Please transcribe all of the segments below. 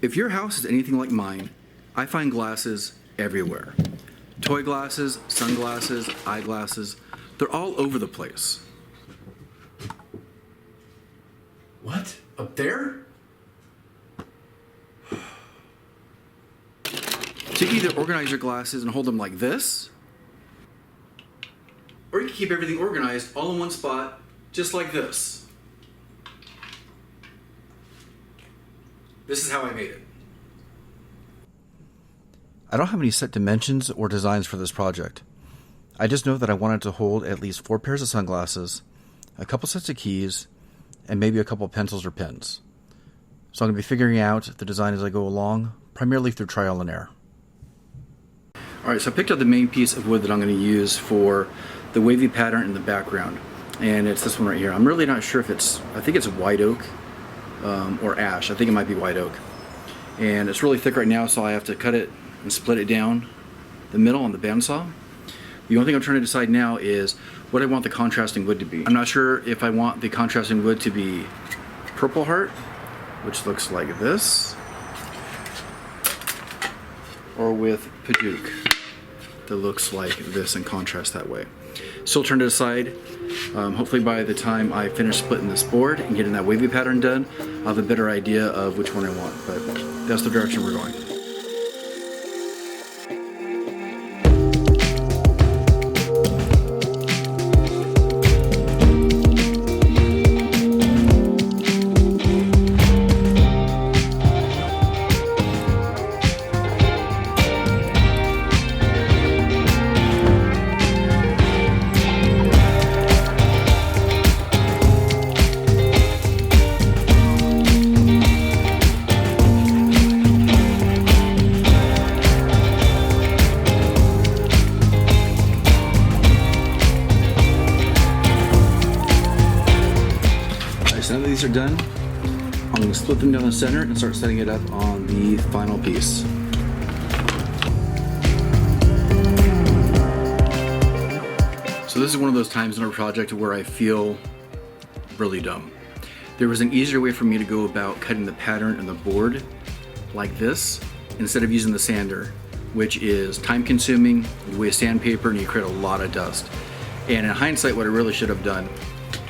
If your house is anything like mine, I find glasses everywhere. Toy glasses, sunglasses, eyeglasses, they're all over the place. What? Up there? So you can either organize your glasses and hold them like this, or you can keep everything organized all in one spot, just like this. This is how I made it. I don't have any set dimensions or designs for this project. I just know that I wanted to hold at least 4 pairs of sunglasses, a couple sets of keys, and maybe a couple pencils or pens. So I'm going to be figuring out the design as I go along, primarily through trial and error. Alright, so I picked out the main piece of wood that I'm going to use for the wavy pattern in the background. And it's this one right here. I'm really not sure if I think it's white oak or ash. I think it might be white oak. And it's really thick right now, so I have to cut it and split it down the middle on the bandsaw. The only thing I'm trying to decide now is what I want the contrasting wood to be. I'm not sure if I want the contrasting wood to be Purple Heart, which looks like this, or with paduak that looks like this and contrast that way. Still trying to decide. Hopefully by the time I finish splitting this board and getting that wavy pattern done, I'll have a better idea of which one I want, but that's the direction we're going. So now that these are done, I'm going to split them down the center and start setting it up on the final piece. So this is one of those times in our project where I feel really dumb. There was an easier way for me to go about cutting the pattern in the board like this instead of using the sander, which is time consuming, you waste sandpaper, and you create a lot of dust. And in hindsight, what I really should have done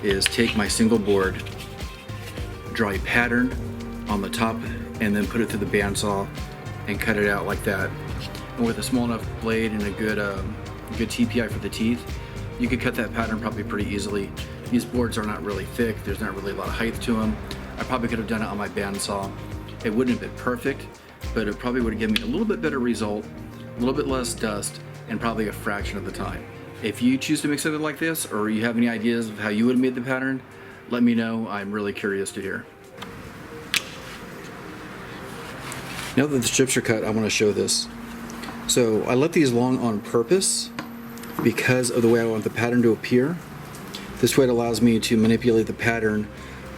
is take my single board, draw a pattern on the top, and then put it through the bandsaw and cut it out like that. And with a small enough blade and a good TPI for the teeth, you could cut that pattern probably pretty easily. These boards are not really thick, there's not really a lot of height to them. I probably could have done it on my bandsaw. It wouldn't have been perfect, but it probably would have given me a little bit better result, a little bit less dust, and probably a fraction of the time. If you choose to make something like this, or you have any ideas of how you would have made the pattern, let me know. I'm really curious to hear. Now that the strips are cut, I want to show this. So I left these long on purpose because of the way I want the pattern to appear. This way it allows me to manipulate the pattern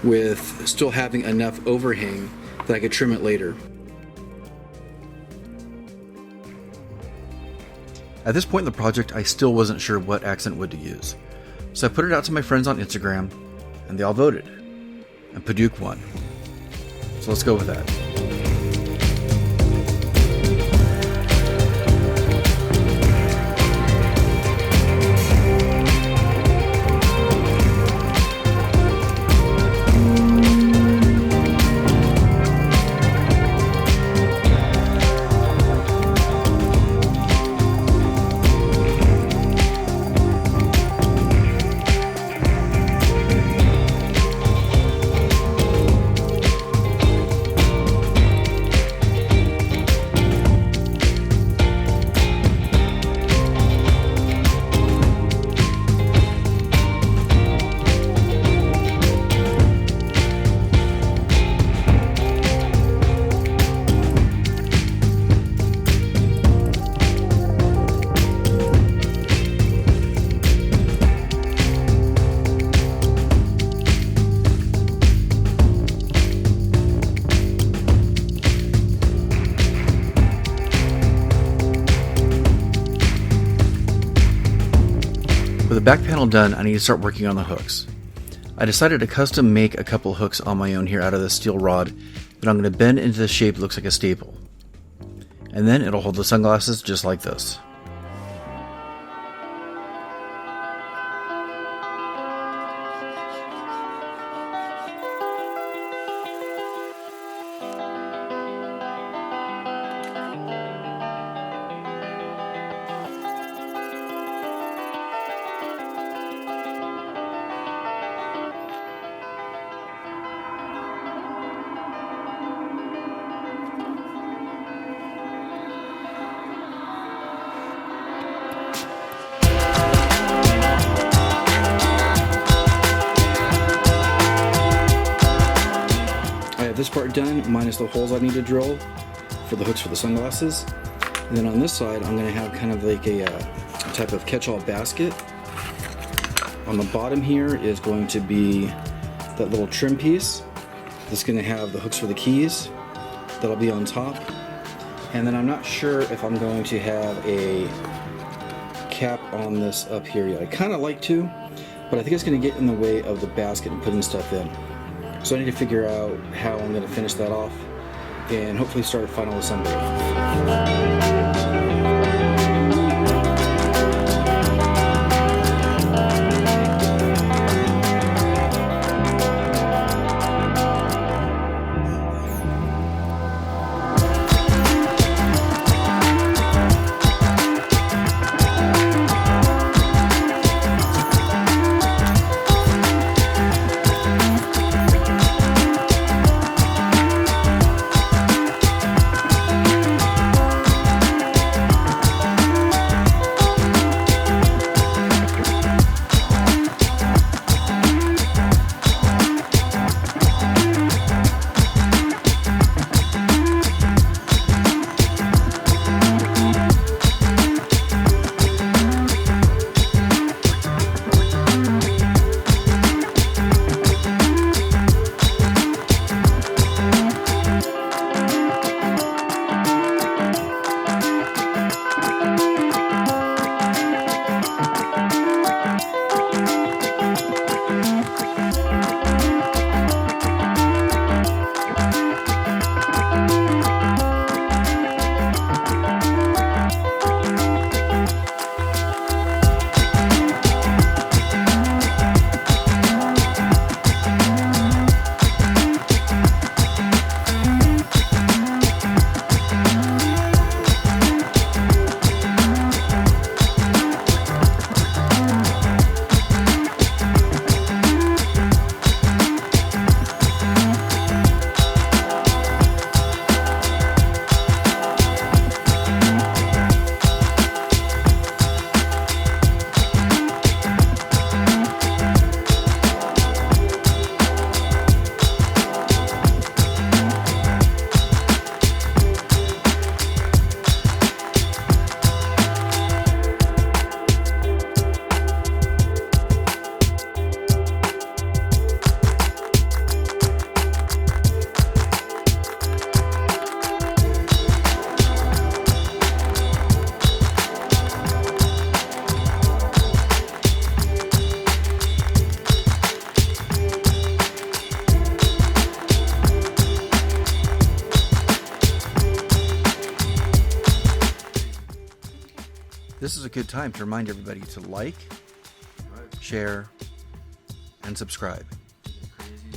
with still having enough overhang that I could trim it later. At this point in the project, I still wasn't sure what accent wood to use. So I put it out to my friends on Instagram, and they all voted. And paduak won. So let's go with that. With the back panel done, I need to start working on the hooks. I decided to custom make a couple hooks on my own here out of this steel rod that I'm going to bend into the shape that looks like a staple. And then it'll hold the sunglasses just like this. This part done, minus the holes I need to drill for the hooks for the sunglasses. And then on this side, I'm going to have kind of like a type of catch-all basket. On the bottom here is going to be that little trim piece. That's going to have the hooks for the keys. That'll be on top. And then I'm not sure if I'm going to have a cap on this up here yet. I kind of like to, but I think it's going to get in the way of the basket and putting stuff in. So I need to figure out how I'm going to finish that off and hopefully start final assembly. This is a good time to remind everybody to like, share, and subscribe.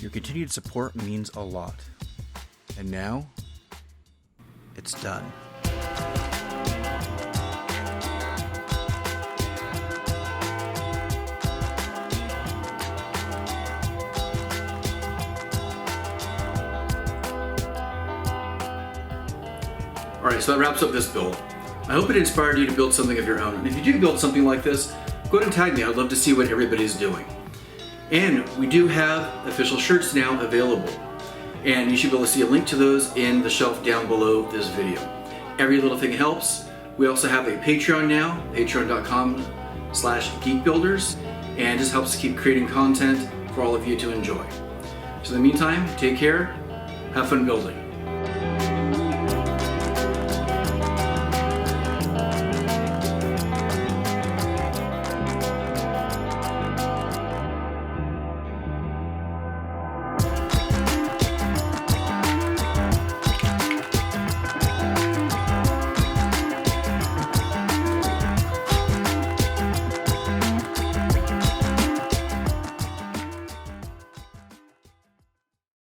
Your continued support means a lot. And now, it's done. Alright, so that wraps up this build. I hope it inspired you to build something of your own. And if you do build something like this, go ahead and tag me. I'd love to see what everybody's doing. And we do have official shirts now available. And you should be able to see a link to those in the shelf down below this video. Every little thing helps. We also have a Patreon now, patreon.com/GeekBuilders, and this helps keep creating content for all of you to enjoy. So in the meantime, take care, have fun building.